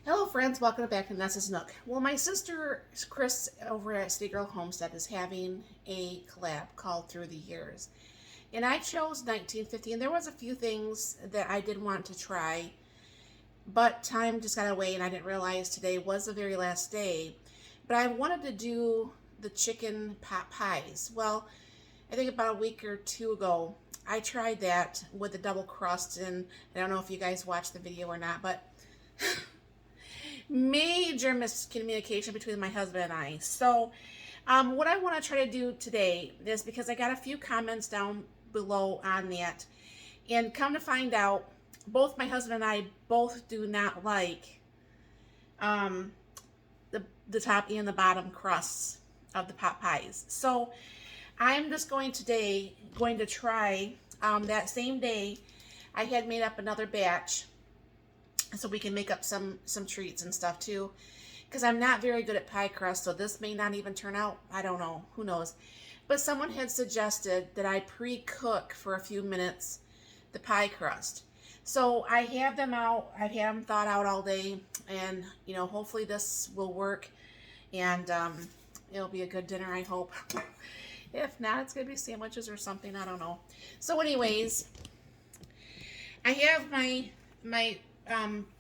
Hello friends, welcome back to Nessa's Nook. Well, my sister Chris over at City Girl Homestead is having a collab called Through the Years. And I chose 1950, and there was a few things that I did want to try, but time just got away and I didn't realize today was the very last day. But I wanted to do the chicken pot pies. Well, I think about a week or two ago, I tried that with the double crust, and I don't know if you guys watched the video or not, but major miscommunication between my husband and I. So what I want to try to do today is, because I got a few comments down below on that, and come to find out, both my husband and I both do not like the top and the bottom crusts of the pot pies. So I'm just going to try that same day. I had made up another batch so we can make up some treats and stuff too, because I'm not very good at pie crust, so this may not even turn out. I don't know, who knows. But someone had suggested that I pre-cook for a few minutes the pie crust. So I have them out. I've had them thawed out all day, and hopefully this will work, and it'll be a good dinner, I hope. If not, it's gonna be sandwiches or something, I don't know. So anyways, I have my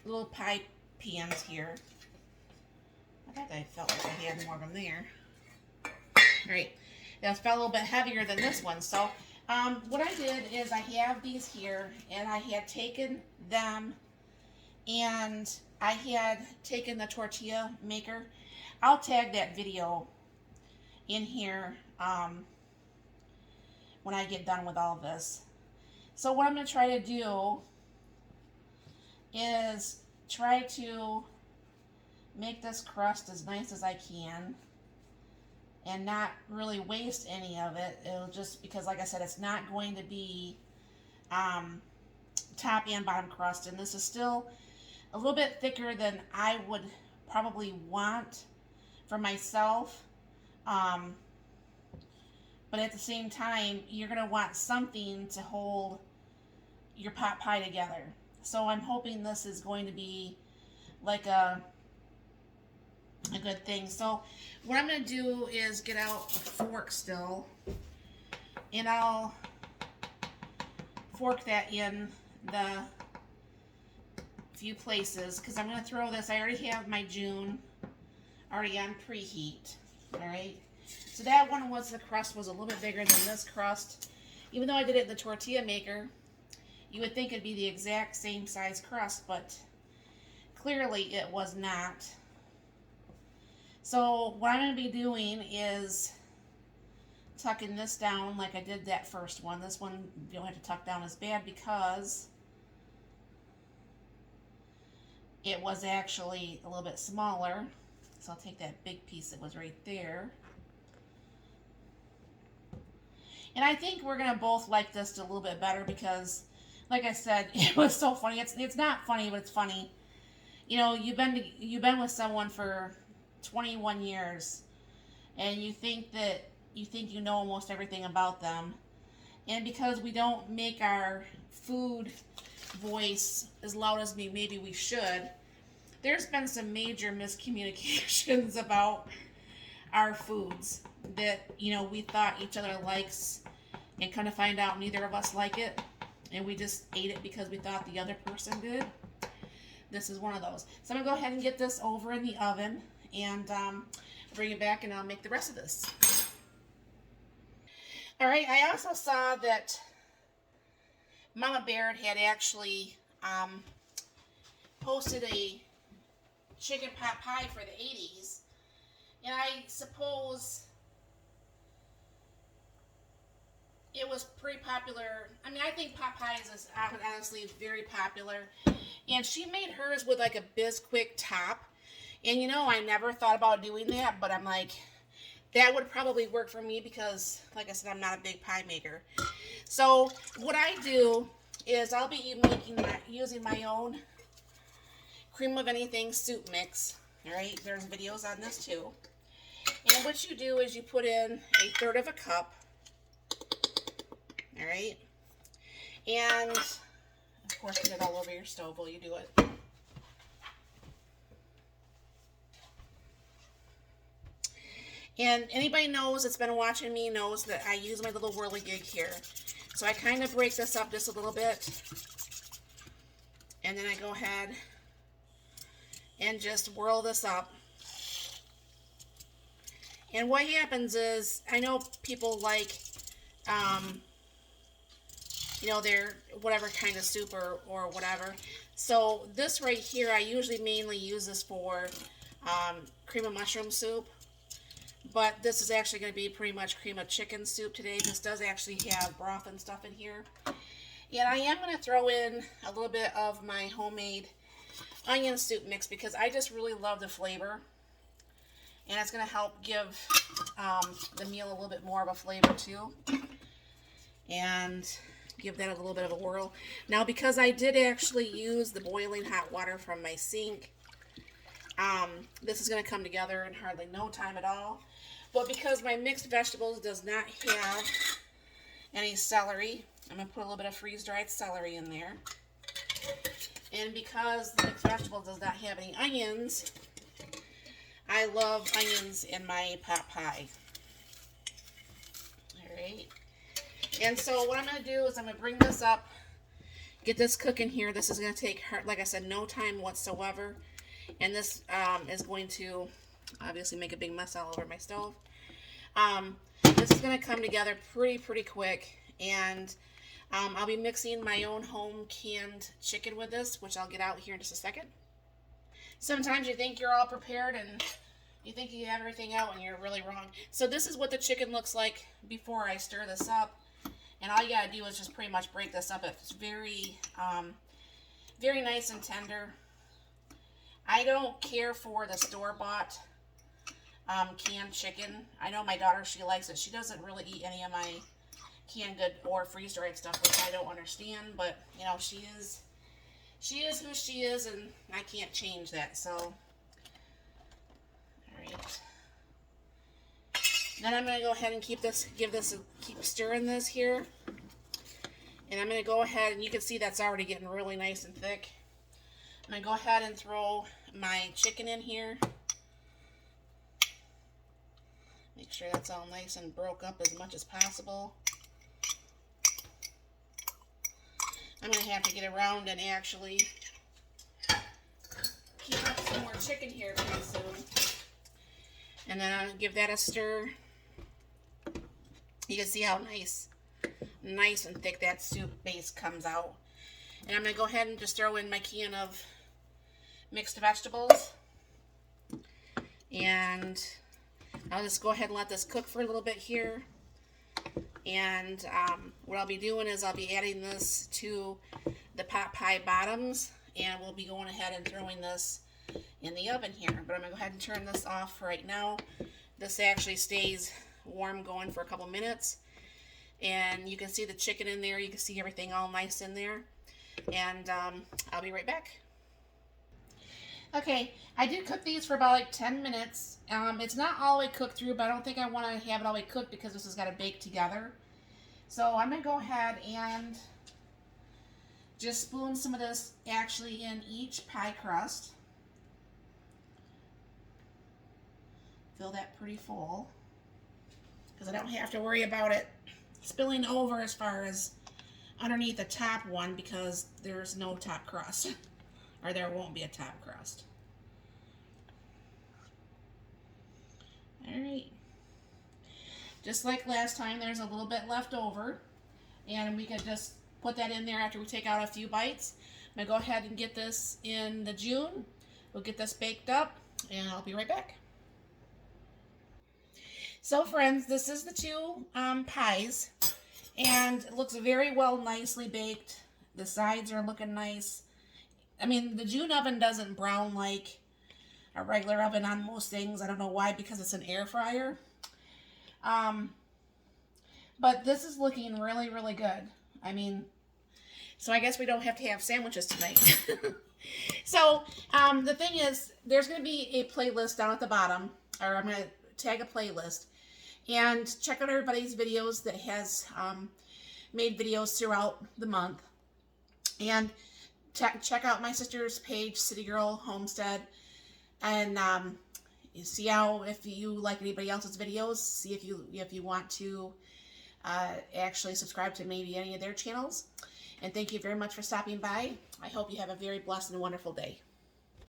little pie pans here. I thought I felt like I had more of them there. All right, that felt a little bit heavier than this one. So what I did is I have these here, and I had taken them, and I had taken the tortilla maker. I'll tag that video in here when I get done with all this. So what I'm going to try to do is try to make this crust as nice as I can and not really waste any of it. It'll just, because like I said, it's not going to be top and bottom crust, and this is still a little bit thicker than I would probably want for myself, but at the same time you're going to want something to hold your pot pie together. So I'm hoping this is going to be like a good thing. So what I'm going to do is get out a fork still, and I'll fork that in the few places, because I'm going to throw this. I already have my June already on preheat. Alright, so that one was, the crust was a little bit bigger than this crust. Even though I did it in the tortilla maker, you would think it'd be the exact same size crust, but clearly it was not. So what I'm going to be doing is tucking this down like I did that first one. This one you don't have to tuck down as bad because it was actually a little bit smaller. So I'll take that big piece that was right there. And I think we're going to both like this a little bit better because, like I said, it was so funny. It's not funny, but it's funny. You've been with someone for 21 years, and you think you know almost everything about them, and because we don't make our food voice as loud as maybe we should, there's been some major miscommunications about our foods that we thought each other likes, and kind of find out neither of us like it. And we just ate it because we thought the other person did. This is one of those. So I'm going to go ahead and get this over in the oven, and bring it back, and I'll make the rest of this. Alright, I also saw that Mama Baird had actually posted a chicken pot pie for the 80s. And I suppose it was pretty popular. I mean, I think pot pies is honestly very popular. And she made hers with like a Bisquick top. And I never thought about doing that, but I'm like, that would probably work for me because, like I said, I'm not a big pie maker. So what I do is I'll be using my own cream of anything soup mix. Alright, there's videos on this too. And what you do is you put in 1/3 cup. Alright, and of course get it all over your stove while you do it. And anybody knows that's been watching me knows that I use my little whirligig here. So I kind of break this up just a little bit. And then I go ahead and just whirl this up. And what happens is, I know people like, you know, their whatever kind of soup or whatever. So this right here, I usually mainly use this for cream of mushroom soup. But this is actually going to be pretty much cream of chicken soup today. This does actually have broth and stuff in here. And I am going to throw in a little bit of my homemade onion soup mix because I just really love the flavor. And it's going to help give the meal a little bit more of a flavor too. And give that a little bit of a whirl. Now, because I did actually use the boiling hot water from my sink, this is going to come together in hardly no time at all. But because my mixed vegetables does not have any celery, I'm going to put a little bit of freeze-dried celery in there. And because the mixed vegetable does not have any onions, I love onions in my pot pie. Alright. And so what I'm going to do is I'm going to bring this up, get this cooking here. This is going to take, like I said, no time whatsoever. And this is going to obviously make a big mess all over my stove. This is going to come together pretty quick. And I'll be mixing my own home canned chicken with this, which I'll get out here in just a second. Sometimes you think you're all prepared and you think you have everything out and you're really wrong. So this is what the chicken looks like before I stir this up. And all you gotta do is just pretty much break this up. It's very, very nice and tender. I don't care for the store-bought canned chicken. I know my daughter, she likes it. She doesn't really eat any of my canned good or freeze-dried stuff, which I don't understand. But, you know, she is who she is, and I can't change that. So, alright. Then I'm going to go ahead and keep stirring this here. And I'm going to go ahead, and you can see that's already getting really nice and thick. I'm going to go ahead and throw my chicken in here. Make sure that's all nice and broke up as much as possible. I'm going to have to get around and actually heat up some more chicken here pretty soon. And then I'll give that a stir. You can see how nice and thick that soup base comes out. And I'm going to go ahead and just throw in my can of mixed vegetables. And I'll just go ahead and let this cook for a little bit here. And what I'll be doing is I'll be adding this to the pot pie bottoms. And we'll be going ahead and throwing this in the oven here. But I'm going to go ahead and turn this off right now. This actually stays warm going for a couple minutes. And you can see the chicken in there. You can see everything all nice in there. And I'll be right back. Okay, I did cook these for about like 10 minutes. It's not all the way cooked through, but I don't think I want to have it all the way cooked because this has got to bake together. So I'm going to go ahead and just spoon some of this actually in each pie crust. Fill that pretty full because I don't have to worry about it spilling over as far as underneath the top one because there's no top crust. Or there won't be a top crust. Alright. Just like last time, there's a little bit left over. And we could just put that in there after we take out a few bites. I'm going to go ahead and get this in the June. We'll get this baked up, and I'll be right back. So friends, this is the two pies. And it looks very well, nicely baked. The sides are looking nice. I mean, the June oven doesn't brown like a regular oven on most things. I don't know why, because it's an air fryer. But this is looking really, really good. I mean, so I guess we don't have to have sandwiches tonight. So, the thing is, there's going to be a playlist down at the bottom, or I'm going to tag a playlist, and check out everybody's videos that has made videos throughout the month. And check out my sister's page, City Girl Homestead, and see how, if you like anybody else's videos, see if you want to actually subscribe to maybe any of their channels. And thank you very much for stopping by. I hope you have a very blessed and wonderful day.